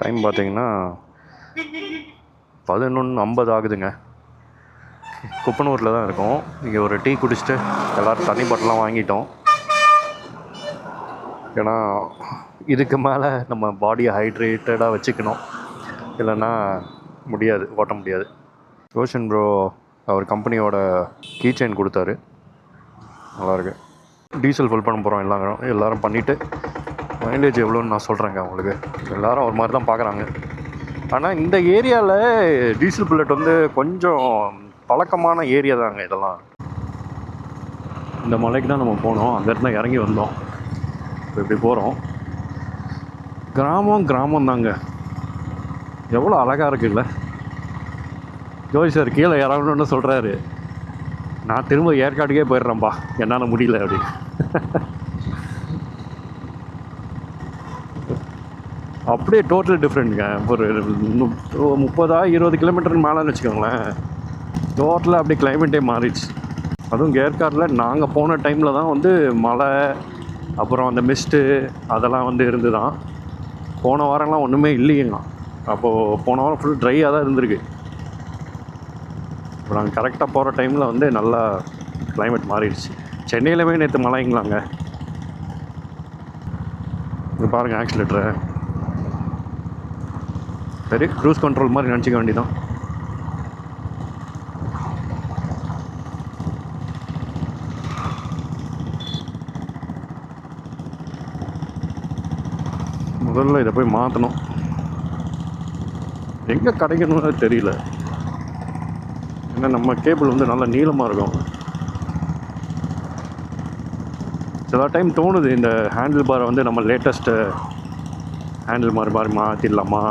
Time பார்த்தீங்கன்னா 11:50 ஆகுதுங்க. குப்பனூரில் தான் இருக்கோம். இங்கே ஒரு டீ குடிச்சிட்டு எல்லோரும் தண்ணி பாட்டிலாம் வாங்கிட்டோம். ஏன்னா இதுக்கு மேலே நம்ம பாடியை ஹைட்ரேட்டடாக வச்சுக்கணும், இல்லைன்னா முடியாது, ஓட்ட முடியாது. ரோஷன் ப்ரோ அவர் கம்பெனியோட கீ செயின் கொடுத்தாரு, நல்லாயிருக்கு. டீசல் ஃபில் பண்ண போகிறோம் எல்லோரும் பண்ணிவிட்டு மைலேஜ் எவ்வளோன்னு நான் சொல்கிறேங்க உங்களுக்கு. எல்லோரும் ஒரு மாதிரி தான் பார்க்குறாங்க. ஆனால் இந்த ஏரியாவில் டீசல் புல்லட் வந்து கொஞ்சம் பழக்கமான ஏரியா தாங்க இதெல்லாம். இந்த மலைக்கு தான் நம்ம போனோம், அந்த இடத்துல இறங்கி வந்தோம். இப்போ இப்படி போகிறோம். கிராமம் தாங்க, எவ்வளோ அழகாக இருக்குல்ல. ஜோதி சார் கீழே இறங்கணுன்னு சொல்கிறாரு. நான் திரும்ப ஏற்காடுக்கே போயிடுறேன்ப்பா, என்னால் முடியல அப்படின்னு. அப்படியே டோட்டல் டிஃப்ரெண்ட்டுங்க. ஒரு 30-20 கிலோமீட்டர் மேலேன்னு வச்சுக்கோங்களேன், டோட்டலாக அப்படியே கிளைமேட்டே மாறிடுச்சு. அதுவும் ஏற்காடில் நாங்கள் போன டைமில் தான் வந்து மழை, அப்புறம் அந்த மிஸ்ட்டு அதெல்லாம் வந்து இருந்து தான். போன வாரம்லாம் ஒன்றுமே இல்லைங்க. அப்போது போன வாரம் ஃபுல் ட்ரையாக தான் இருந்திருக்கு. இப்போ நாங்கள் கரெக்டாக போகிற டைமில் வந்து நல்லா கிளைமேட் மாறிடுச்சு. சென்னையிலவே நேற்று மழைங்களாங்க. இது பாருங்கள் ஆக்சிலேட்டரை, சரி க்ரூஸ் கண்ட்ரோல் மாதிரி நினச்சிக்க வேண்டியதான். முதல்ல இதை போய் மாற்றணும். எங்கே கிடைக்கணும்னு தெரியல. ஏன்னா நம்ம கேபிள் வந்து நல்லா நீளமாக இருக்கும். சில டைம் தோணுது இந்த ஹேண்டில் பாரை வந்து நம்ம லேட்டஸ்ட்டு ஹேண்டில் மாதிரி மாற்றிடலாமா,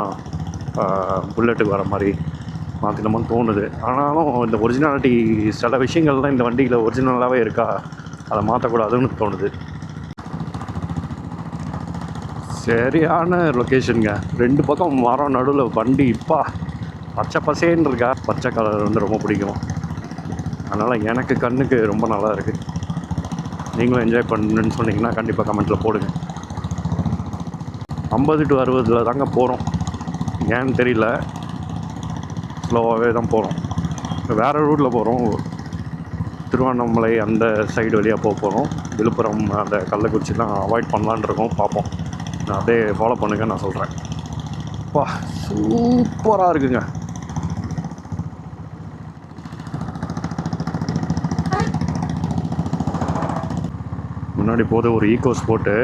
புல்லட்டுக்கு வர மாதிரி மாற்றிடலாமான்னு தோணுது. ஆனாலும் இந்த ஒரிஜினாலிட்டி சில விஷயங்கள்லாம் இந்த வண்டியில் ஒரிஜினலாகவே இருக்கா, அதை மாற்றக்கூடாதுன்னு தோணுது. சரியான லொக்கேஷனுங்க. 2 பக்கம் மரம், நடுவில் வண்டி. இப்போ பச்சை பசேன்னு இருக்கா. பச்சை கலர் வந்து ரொம்ப பிடிக்கும். அதனால் எனக்கு கண்ணுக்கு ரொம்ப நல்லா இருக்குது. நீங்களும் என்ஜாய் பண்ணுன்னு சொன்னீங்கன்னா கண்டிப்பாக கமெண்ட்டில் போடுங்க. 50 to 60 தாங்க போகிறோம். ஏன்னு தெரியல, ஸ்லோவாகவே தான் போகிறோம். வேறு ரூட்டில் போகிறோம். திருவண்ணாமலை அந்த சைடு வழியாக போகிறோம். விழுப்புரம் அந்த கள்ளக்குறிச்சிலாம் அவாய்ட் பண்ணலான் இருக்கோம். பார்ப்போம். நான் அப்படியே ஃபாலோ பண்ணுங்க, நான் சொல்கிறேன். வா, சூப்பராக இருக்குங்க. முன்னாடி போது ஒரு ஈகோ ஸ்போர்ட்டு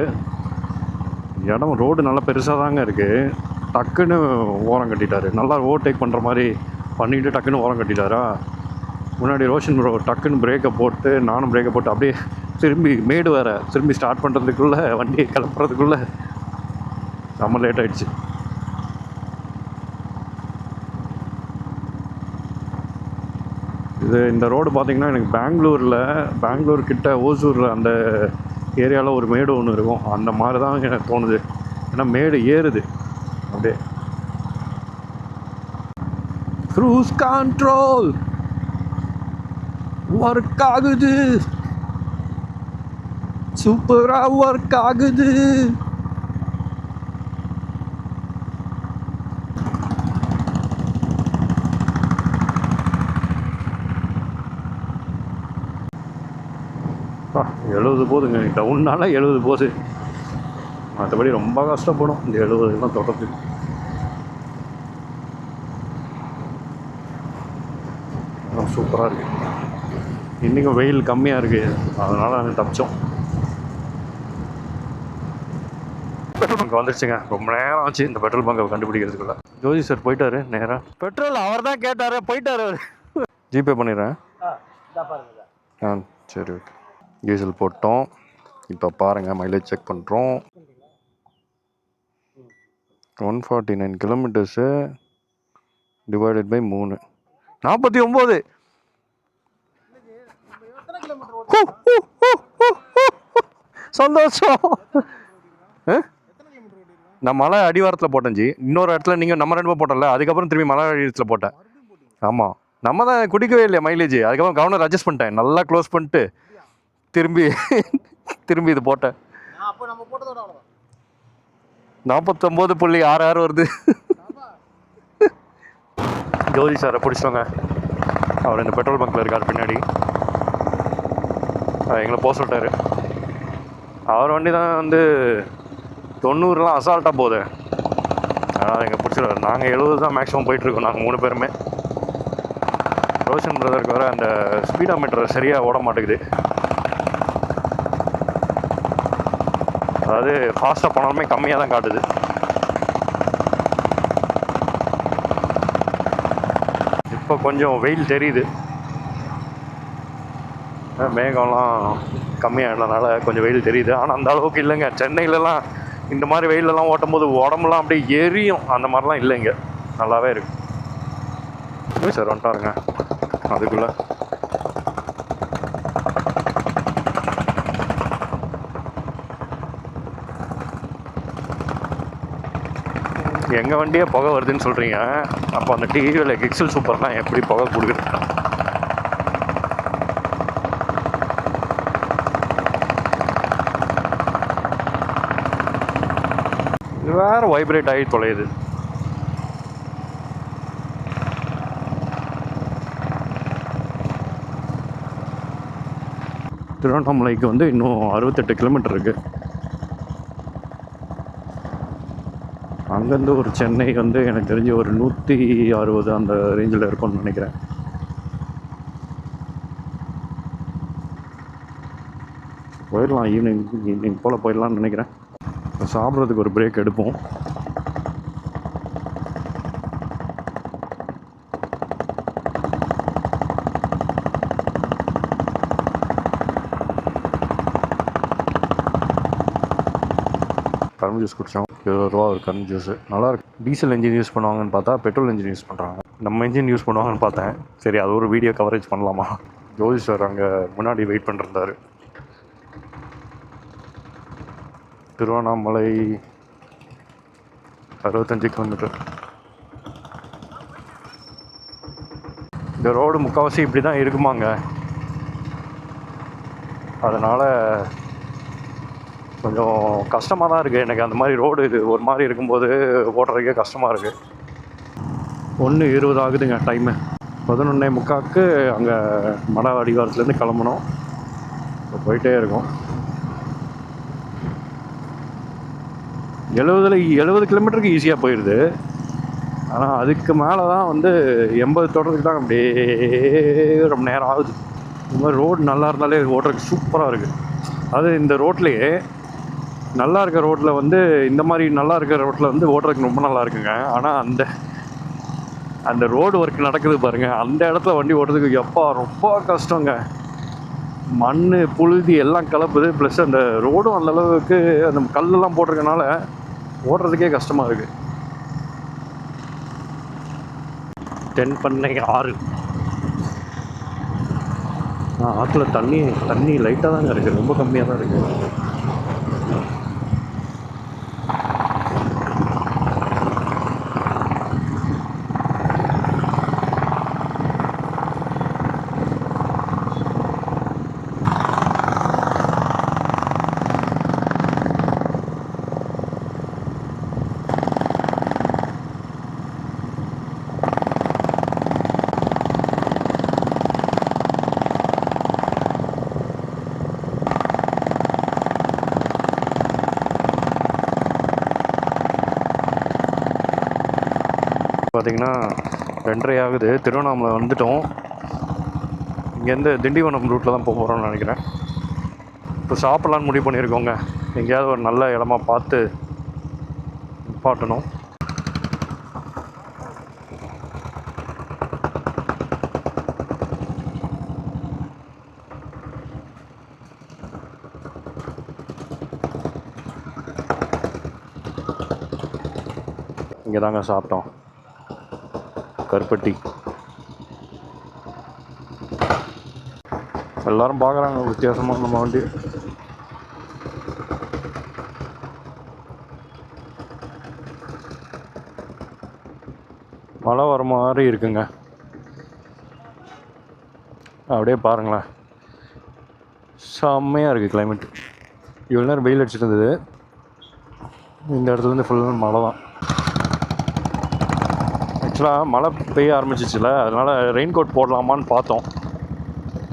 இடம். ரோடு நல்லா பெருசாக தாங்க இருக்குது. டக்குன்னு ஓரம் கட்டிட்டார். நல்லா ஓவர்டேக் பண்ணுற மாதிரி பண்ணிவிட்டு டக்குன்னு ஓரம் கட்டிட்டாரா. முன்னாடி ரோஷன் ப்ரோ டக்குன்னு பிரேக்கை போட்டு, நானும் பிரேக்கை போட்டு அப்படியே திரும்பி மேடு வேறு திரும்பி ஸ்டார்ட் பண்ணுறதுக்குள்ளே, வண்டியை கிளப்புறதுக்குள்ளே ரொம்ப லேட் ஆகிடுச்சு. இந்த ரோடு பார்த்திங்கன்னா எனக்கு பெங்களூர் கிட்ட ஓசூரில் அந்த ஏரியாவில் ஒரு மேடு ஒன்று இருக்கும். அந்த மாதிரி தான் எனக்கு தோணுது. ஏன்னா மேடு ஏறுது அப்படியே. க்ரூஸ் கண்ட்ரோல் ஒர்க் ஆகுது, சூப்பராக ஒர்க் ஆகுது. ஆ 70 போதுங்க. டவுன்னால 70 போகுது. மற்றபடி ரொம்ப கஷ்டப்படும் இந்த 70 தொடர்றதுக்கு. சூப்பராக இருக்குது. இன்றைக்கும் வெயில் கம்மியாக இருக்குது, அதனால் நாங்கள் தப்பிச்சோம். பெட்ரோல் பங்க் வந்துருச்சுங்க. ரொம்ப நேரம் ஆச்சு இந்த பெட்ரோல் பங்கை கண்டுபிடிக்கிறதுக்குள்ள. ஜோதி சார் போயிட்டாரு நேராக. பெட்ரோல் அவர் தான் கேட்டார், போயிட்டார் அவர். ஜிபே பண்ணிடுறேன். ஆ சரி, ஓகே. டீசல் போட்டோம். இப்போ பாருங்கள், மைலேஜ் செக் பண்ணுறோம். 149 கிலோமீட்டர்ஸு டிவைடட் பை 3, 49. சந்தோஷம். நான் மலை அடிவாரத்தில் போட்டேன் ஜி. இன்னொரு இடத்துல நீங்கள் நம்ம 2 பேர் போட்டோம்ல, அதுக்கப்புறம் திரும்பி மலை அடிவாரத்தில் போட்டேன். ஆமாம், நம்ம தான் குடிக்கவே இல்லையா மைலேஜ். அதுக்கப்புறம் கவர்னர் அட்ஜஸ்ட் பண்ணிட்டேன், நல்லா க்ளோஸ் பண்ணிட்டு திரும்பி இது போட்டேன். 49.66 வருது. ஜோதி சாரை பிடிச்சோங்க. அவர் இந்த பெட்ரோல் பங்க்கில் இருக்கார் பின்னாடி. எங்களை போக சொல்லிட்டாரு. அவர் வண்டி தான் வந்து 90 அசால்ட்டாக போகுது. அதனால் எங்கள் பிடிச்சிருவார். நாங்கள் 70 தான் மேக்ஸிமம் போயிட்டுருக்கோம். நாங்கள் 3 பேருமே. ரோஷன் பிரதருக்கு வர அந்த ஸ்பீடா மீட்டர் சரியாக ஓட மாட்டேங்குது. அதாவது ஃபாஸ்ட்டாக போனாலுமே கம்மியாக தான் காட்டுது. இப்போ கொஞ்சம் வெயில் தெரியுது. மேகம்லாம் கம்மியானதுனால கொஞ்சம் வெயில் தெரியுது. ஆனால் அந்த அளவுக்கு இல்லைங்க. சென்னையிலலாம் இந்த மாதிரி வெயிலெல்லாம் ஓட்டும் போது உடம்புலாம் அப்படியே எரியும். அந்த மாதிரிலாம் இல்லைங்க, நல்லாவே இருக்கு. சார் வந்துட்டாருங்க. அதுக்குள்ளே எங்கள் வண்டியே புகை வருதுன்னு சொல்கிறீங்க. அப்போ அந்த டிவியில் எக்ஸல் சூப்பர்லாம் எப்படி புகை கொடுக்குறது? வேறு வைப்ரேட் ஆகி தொலையுது. திருவண்ணாமலைக்கு வந்து இன்னும் 68 கிலோமீட்டர் இருக்குது. அங்கேருந்து ஒரு சென்னை வந்து எனக்கு தெரிஞ்சு ஒரு 160 அந்த ரேஞ்சில் இருக்கும்னு நினைக்கிறேன். போயிடலாம். ஈவினிங் போல் போயிடலான்னு நினைக்கிறேன். சாப்பிட்றதுக்கு ஒரு பிரேக் எடுப்போம். கரும்பு ஜூஸ் குடித்தோம். 20 ரூபா ஒரு கரும்பு ஜூஸு. நல்லாயிருக்கு. டீசல் இன்ஜின் யூஸ் பண்ணுவாங்கன்னு பார்த்தா பெட்ரோல் இன்ஜின் யூஸ் பண்ணுறாங்க. நம்ம இன்ஜின் யூஸ் பண்ணுவாங்கன்னு பார்த்தேன். சரி, அது ஒரு வீடியோ கவரேஜ் பண்ணலாமா? ஜோதி சார் அங்கே முன்னாடி வெயிட் பண்ணிருந்தார். திருவண்ணாமலை 65 கிலோமீட்டர். இந்த ரோடு முக்கால்வாசி இப்படி தான் இருக்குமாங்க. அதனால் கொஞ்சம் கஷ்டமாக தான் இருக்குது எனக்கு. அந்த மாதிரி ரோடு இது ஒரு மாதிரி இருக்கும்போது ஓட்டுறதுக்கே கஷ்டமாக இருக்குது. 1:20 ஆகுதுங்க டைமு. 11:45க்கு அங்கே மட அடிவாரத்துலேருந்து கிளம்பணும். இப்போ போயிட்டே இருக்கும். 70 கிலோமீட்டருக்கு ஈஸியாக போயிடுது. ஆனால் அதுக்கு மேலே தான் வந்து 80 தொடர்றதுக்கு தான் அப்படியே ரொம்ப நேரம் ஆகுது. இந்த மாதிரி ரோடு நல்லா இருந்தாலே ஓட்டுறதுக்கு சூப்பராக இருக்குது. அது இந்த ரோட்லேயே நல்லா இருக்க ரோட்டில் வந்து இந்த மாதிரி நல்லா இருக்கிற ரோட்டில் வந்து ஓட்டுறதுக்கு ரொம்ப நல்லா இருக்குங்க. ஆனால் அந்த ரோடு ஒர்க் நடக்குது பாருங்கள், அந்த இடத்துல வண்டி ஓட்டுறதுக்கு எப்பா ரொம்ப கஷ்டங்க. மண் புழுதி எல்லாம் கலப்புது. ப்ளஸ் அந்த ரோடும் அந்தளவுக்கு அந்த கல்லெல்லாம் போட்டிருக்கனால ஓட்டுறதுக்கே கஷ்டமாக இருக்குது. தென்பண்ணை ஆறு. ஆற்றுல தண்ணி லைட்டாக தாங்க இருக்குது, ரொம்ப கம்மியாக தான் இருக்குது. பார்த்திங்கன்னா 2:30 ஆகுது. திருவண்ணாமலை வந்துட்டோம். இங்கேருந்து திண்டிவனம் ரூட்டில் தான் போக போகிறோம்னு நினைக்கிறேன். இப்போ சாப்பிட்லான்னு முடிவு பண்ணியிருக்கோங்க. எங்கேயாவது ஒரு நல்ல இடமா பார்த்து நிப்பாட்டணும். இங்கே தாங்க சாப்பிட்டோம், கருப்பட்டி. எல்லாரும் பார்க்குறாங்க வித்தியாசமாக நம்ம வண்டி. மழை வர மாதிரி இருக்குங்க. அப்படியே பாருங்களேன், செம்மையாக இருக்குது கிளைமேட். இவ்வளோ நேரம் வெயில் அடிச்சுட்டு இருந்தது, இந்த இடத்துலேருந்து ஃபுல்லாக மழை தான். ஆக்சுவலாக மழை பெய்ய ஆரம்பிச்சிச்சுல, அதனால் ரெயின் கோட் போடலாமான்னு பார்த்தோம்.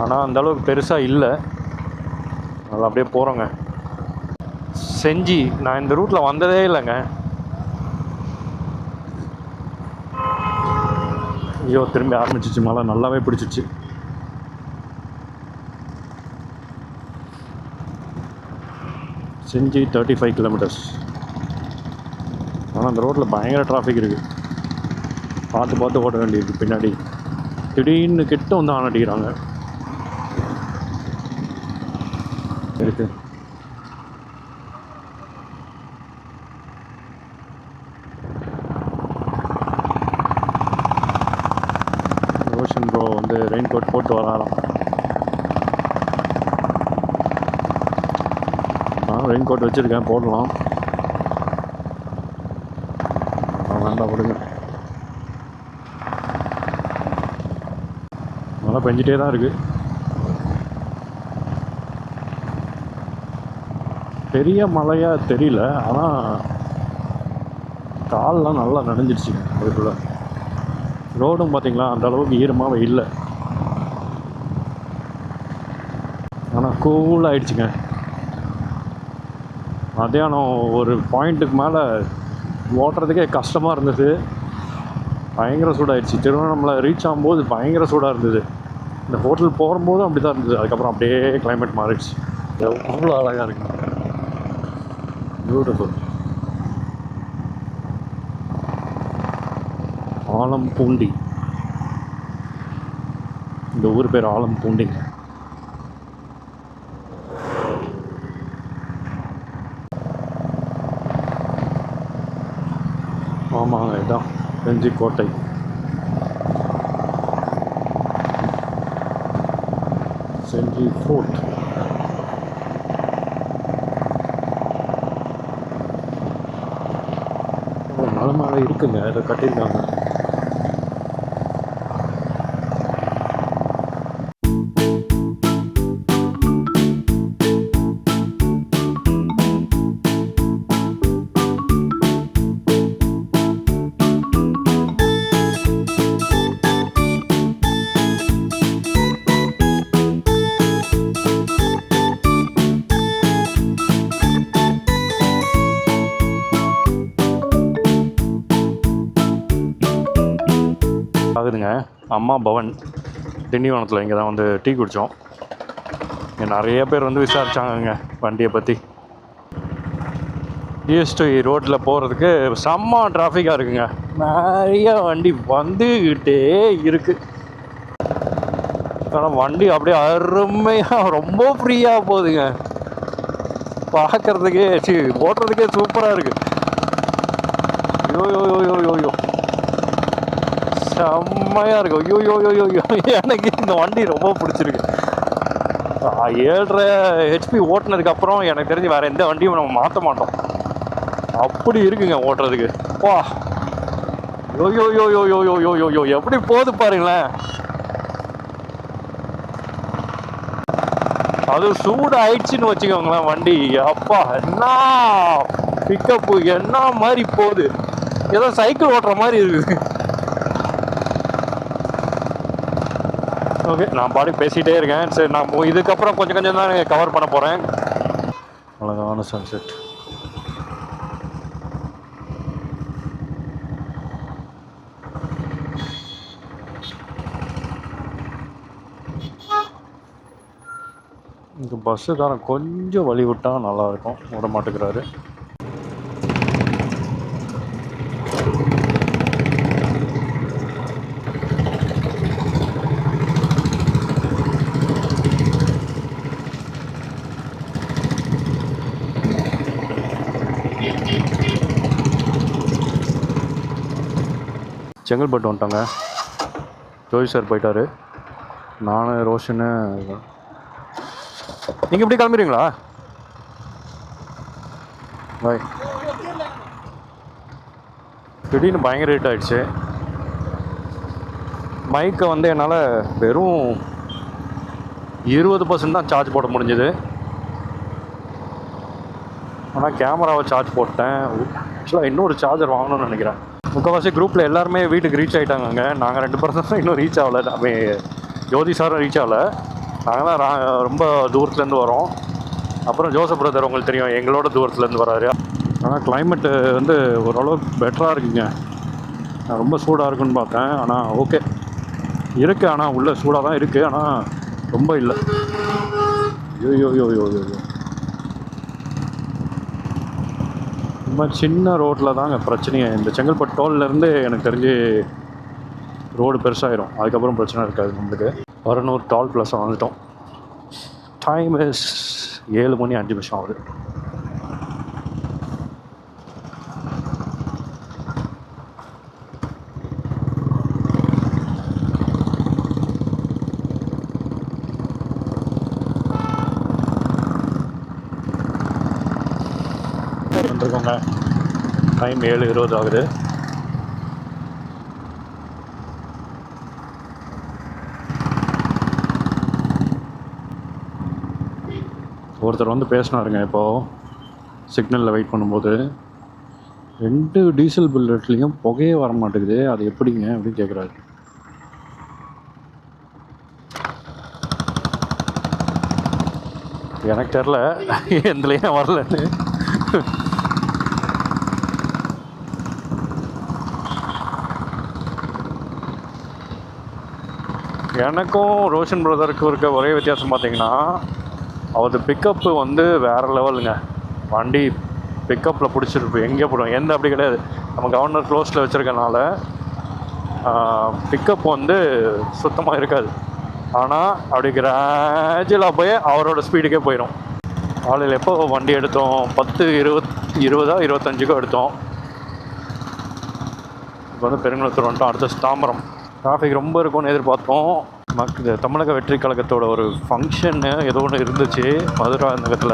ஆனால் அந்தளவுக்கு பெருசாக இல்லை. அதனால் அப்படியே போகிறோங்க. செஞ்சி, நான் இந்த ரூட்டில் வந்ததே இல்லைங்க. ஐயோ, திரும்பி ஆரம்பிச்சிச்சு மழை, நல்லாவே பிடிச்சிச்சு. செஞ்சி 35 கிலோமீட்டர்ஸ். ஆனால் அந்த ரோட்டில் பயங்கர டிராஃபிக் இருக்குது. பார்த்து பார்த்து ஓட்ட வேண்டியிருக்கு. பின்னாடி திடீர்னு கிட்ட வந்து ஆன் அடிக்கிறாங்க. இருக்கு ரோஷன் ப்ரோ வந்து ரெயின் கோட் போட்டு வராலாம். நான் ரெயின் கோட் வச்சுருக்கேன், போடலாம். வேண்டாம் கொடுங்க. மழை பெஞ்சிட்டே தான் இருக்குது. பெரிய மழையாக தெரியல, ஆனால் கால்லாம் நல்லா நனைஞ்சிடுச்சுங்க. அதுக்குள்ளே ரோடும் பார்த்திங்களா அந்த அளவுக்கு ஈரமாகவே இல்லை. ஆனால் கூல் ஆகிடுச்சுங்க. மத்தியானம் ஒரு பாயிண்ட்டுக்கு மேலே ஓட்டுறதுக்கே கஷ்டமாக இருந்தது. பயங்கர சூடாகிடுச்சு. திருவண்ணாமலை ரீச் ஆகும்போது பயங்கர சூடாக இருந்தது. இந்த ஹோட்டல் போகும்போதும் அப்படி தான் இருந்தது. அதுக்கப்புறம் அப்படியே கிளைமேட் மாறிடுச்சு. எவ்வளோ அழகாக இருக்குங்க. பியூட்டிஃபுல். ஆலம்பூண்டி, இந்த ஊர் பேர் ஆலம்பூண்டிங்க. ஆமாங்க, இதான் செஞ்சி கோட்டை. செஞ்சி ஃபோர்ட். மலை மேலே இருக்குங்க, இதை கட்டியிருக்காங்க. ஆகுதுங்க. அம்மா பவன் திண்டிவனத்தில் இங்கே தான் வந்து டீ குடித்தோம். இங்கே நிறைய பேர் வந்து விசாரித்தாங்கங்க வண்டியை பற்றி. ஈஸ்ட் ரோட்டில் போகிறதுக்கு செம்ம டிராஃபிக்காக இருக்குங்க. நிறைய வண்டி வந்துக்கிட்டே இருக்குது. ஆனால் வண்டி அப்படியே அருமையாக ரொம்ப ஃப்ரீயாக போகுதுங்க. பார்க்குறதுக்கே ஓட்டுறதுக்கே சூப்பராக இருக்குது. யோ யோ யோ யோ யோ யோ செம்மையாக இருக்கும். ஐயோ யோ யோ யோ யோ எனக்கு இந்த வண்டி ரொம்ப பிடிச்சிருக்கு. 7.5 ஹெச்பி ஓட்டுனதுக்கப்புறம் எனக்கு தெரிஞ்சு வேறு எந்த வண்டியும் நம்ம மாற்ற மாட்டோம். அப்படி இருக்குங்க ஓட்டுறதுக்கு. வா யோ யோ யோ யோ யோ யோ யோ யோ யோ எப்படி போகுது பாருங்களேன். அது சூடு ஆயிடுச்சுன்னு வச்சுக்கோங்களேன் வண்டி. அப்பா என்ன பிக்கப்பு, என்ன மாதிரி போகுது. ஏதோ சைக்கிள் ஓட்டுற மாதிரி இருக்குது. ஓகே, நான் பாட்டுக்கு பேசிகிட்டே இருக்கேன். சரி, நான் இதுக்கப்புறம் கொஞ்சம் கொஞ்சம் தான் கவர் பண்ண போகிறேன். அழகான சன்செட். இந்த பஸ்ஸுக்காரன் கொஞ்சம் வழி விட்டால் நல்லாயிருக்கும், விட மாட்டேங்கிறாரு. செங்கல்பட்டு வந்துட்டாங்க. ஜோய் சார் போயிட்டாரு. நான் ரோஷனு. நீங்கள் எப்படி கிளம்புறீங்களா? பாய். திடீர்னு பயங்கர ரேட் ஆகிடுச்சு. மைக்கை வந்து என்னால் வெறும் 20% தான் சார்ஜ் போட முடிஞ்சுது. ஆனால் கேமராவை சார்ஜ் போட்டேன். ஆக்சுவலாக இன்னொரு சார்ஜர் வாங்கணும்னு நினைக்கிறேன். முக்கால்வாசி குரூப்பில் எல்லாருமே வீட்டுக்கு ரீச் ஆகிட்டாங்க. நாங்கள் 2 பர்சன்ட் தான் இன்னும் ரீச் ஆகலை. அவன் ஜோதி சாரும் ரீச் ஆகலை. நாங்கள் தான் ரொம்ப தூரத்துலேருந்து வரோம். அப்புறம் ஜோசப் பிரதர் உங்களுக்கு தெரியும், எங்களோட தூரத்துலேருந்து வராரு. ஆனால் கிளைமேட்டு வந்து ஓரளவுக்கு பெட்டராக இருக்குங்க. நான் ரொம்ப சூடாக இருக்குன்னு பார்த்தேன், ஆனால் ஓகே இருக்குது. ஆனால் உள்ளே சூடாக தான் இருக்குது, ஆனால் ரொம்ப இல்லை. யோ இந்த மாதிரி சின்ன ரோட்டில் தாங்க பிரச்சனையே. இந்த செங்கல்பட்டு டோல்லேருந்து எனக்கு தெரிஞ்சு ரோடு பெருசாகிடும், அதுக்கப்புறம் பிரச்சனை இருக்காது நம்மளுக்கு. 600 டோல் ப்ளஸ் வந்துட்டோம். டைம் இஸ் 7 மணி 5 நிமிஷம் ஆகுது. வந்துருக்கோங்க. டைம் 7:20 ஆகுது. ஒருத்தர் வந்து பேசினாருங்க இப்போது சிக்னலில் வெயிட் பண்ணும்போது, 2 டீசல் புல்லட்லேயும் புகையே வர மாட்டேங்குது, அது எப்படிங்க அப்படின்னு கேட்குறாரு. எனக்கு தெரில எதுலேயும் வரலன்னு. எனக்கும் ரோஷன் பிரதருக்கும் இருக்க ஒரே வித்தியாசம் பார்த்தீங்கன்னா, அவரது பிக்கப்பு வந்து வேறு லெவலுங்க. வண்டி பிக்கப்பில் பிடிச்சிருப்போம், எங்கே போடுவோம் எந்த அப்படி கிடையாது. நம்ம கவர்னர் க்ளோஸில் வச்சுருக்கனால பிக்கப் வந்து சுத்தமாக இருக்காது. ஆனால் அப்படி கிராஜுவலாக போய் அவரோட ஸ்பீடுக்கே போயிடும். காலையில் எப்போ வண்டி எடுத்தோம், 10:20 எடுத்தோம். இப்போ வந்து பெருங்குளத்தூர் வந்துட்டோம். அடுத்த தாம்பரம். டிராஃபிக் ரொம்ப இருக்கும்னு எதிர்பார்த்தோம். தமிழக வெற்றி கழகத்தோட ஒரு ஃபங்க்ஷன்னு ஏதோ ஒன்று இருந்துச்சு மதுரா நகரத்தில்.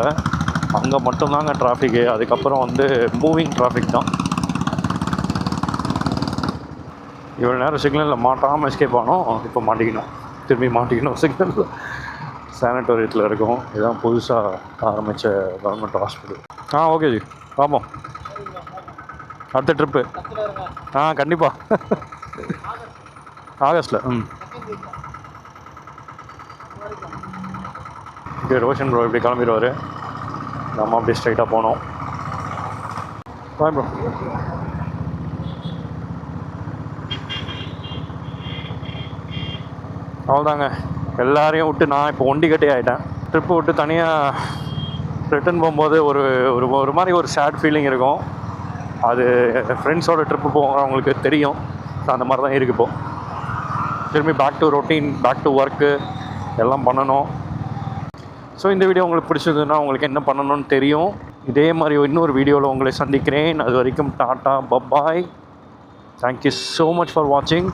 அங்கே மட்டும்தாங்க டிராஃபிக்கு. அதுக்கப்புறம் வந்து மூவிங் டிராஃபிக் தான். இவ்வளோ நேரம் சிக்னலில் மாட்டாமல் எஸ்கேப் ஆனோம், இப்போ மாட்டிக்கணும், திரும்பி மாட்டிக்கணும். சிக்னலில் சானிட்டோரியத்தில் இருக்கும். இதுதான் புதுசாக ஆரம்பித்த கவர்மெண்ட் ஹாஸ்பிட்டல். ஓகே ஜி, பார்ப்போம் அடுத்த ட்ரிப்பு. கண்டிப்பாக ஆகஸ்ட்டில். ஓகே, ரோஷன் ப்ரோ இப்படி கிளம்பிடுவார். நம்ம அப்படியே ஸ்ட்ரைட்டாக போனோம். Bye bro. அவ்வளோதாங்க, எல்லாரையும் விட்டு நான் இப்போ ஒண்டிக்கட்டே ஆகிட்டேன். ட்ரிப்பு விட்டு தனியாக ரிட்டன் போகும்போது ஒரு மாதிரி ஒரு சேட் ஃபீலிங் இருக்கும். அது ஃப்ரெண்ட்ஸோட ட்ரிப்பு போகிறவங்களுக்கு தெரியும். அந்த மாதிரி தான் இருக்குது இப்போது. திரும்பி back to routine, back to work எல்லாம் பண்ணணும். ஸோ இந்த வீடியோ உங்களுக்கு பிடிச்சதுன்னா உங்களுக்கு என்ன பண்ணணும்னு தெரியும். இதே மாதிரி இன்னொரு வீடியோவில் உங்களை சந்திக்கிறேன். அது வரைக்கும் tata, bye bye. Thank you so much for வாட்சிங்.